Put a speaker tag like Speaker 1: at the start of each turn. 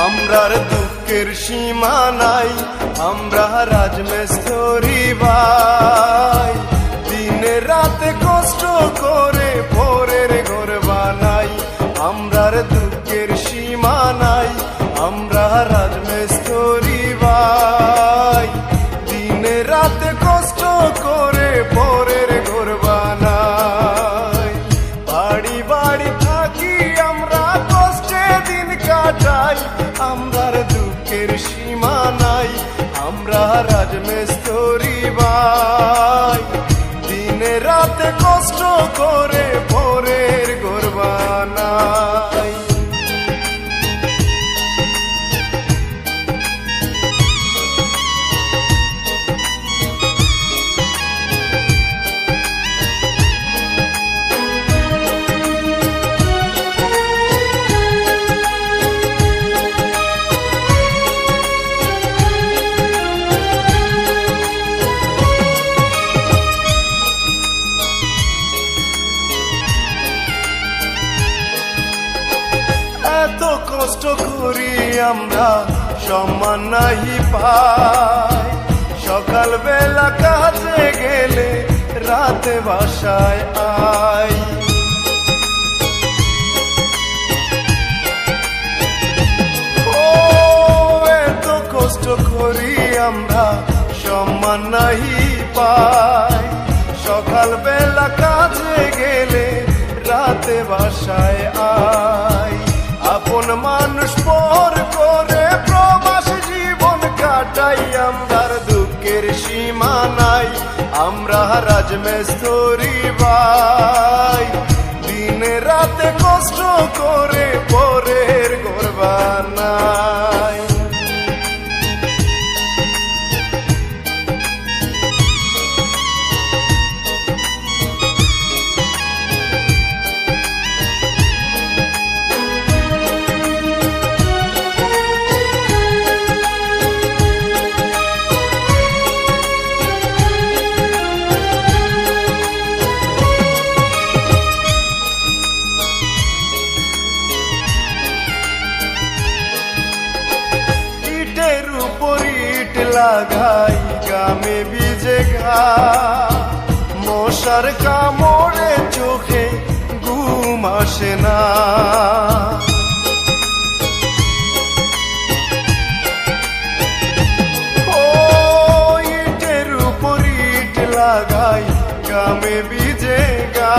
Speaker 1: আমরার দুঃখের সীমা নাই, আমরা রাজমিস্ত্রি ভাই। দিনে রাতে কষ্ট করে ভোরের ঘর বানাই। আমরার দুঃখের সীমা নাই, আমরা রাজমিস্ত্রি ভাই। দিনে রাতে কষ্ট করে ভোরের ঘর বানাই। বাড়ি বাড়ি থাকি আমরা কষ্টে দিন কাটাই। আমরার দুঃখের সীমা নাই, আমরা রাজমিস্ত্রি ভাই। দিনে রাতে কষ্ট করে ভোরের ঘর বানাই। এত কষ্ট করি আমরা সম্মান নাহি পাই। সকাল বেলা কাজে গেলে রাতে বাসায় আই। ও এত কষ্ট করি আমরা সম্মান নাহি পাই। সকাল বেলা কাজে গেলে রাতে বাসায় আই। আপন মানুষ পর করে প্রবাস জীবন কাটাই। আমরার দুঃখের সীমা নাই, আমরা রাজমিস্ত্রি ভাই। দিনে রাতে কষ্ট করে ভোরের ঘর বানাই। লাগাই গামে ভিজে ঘা, মশার কামড়ে চোখে ঘুম আসে না। ও ইটের উপর ইট লাগাই গামে ভিজে ঘা,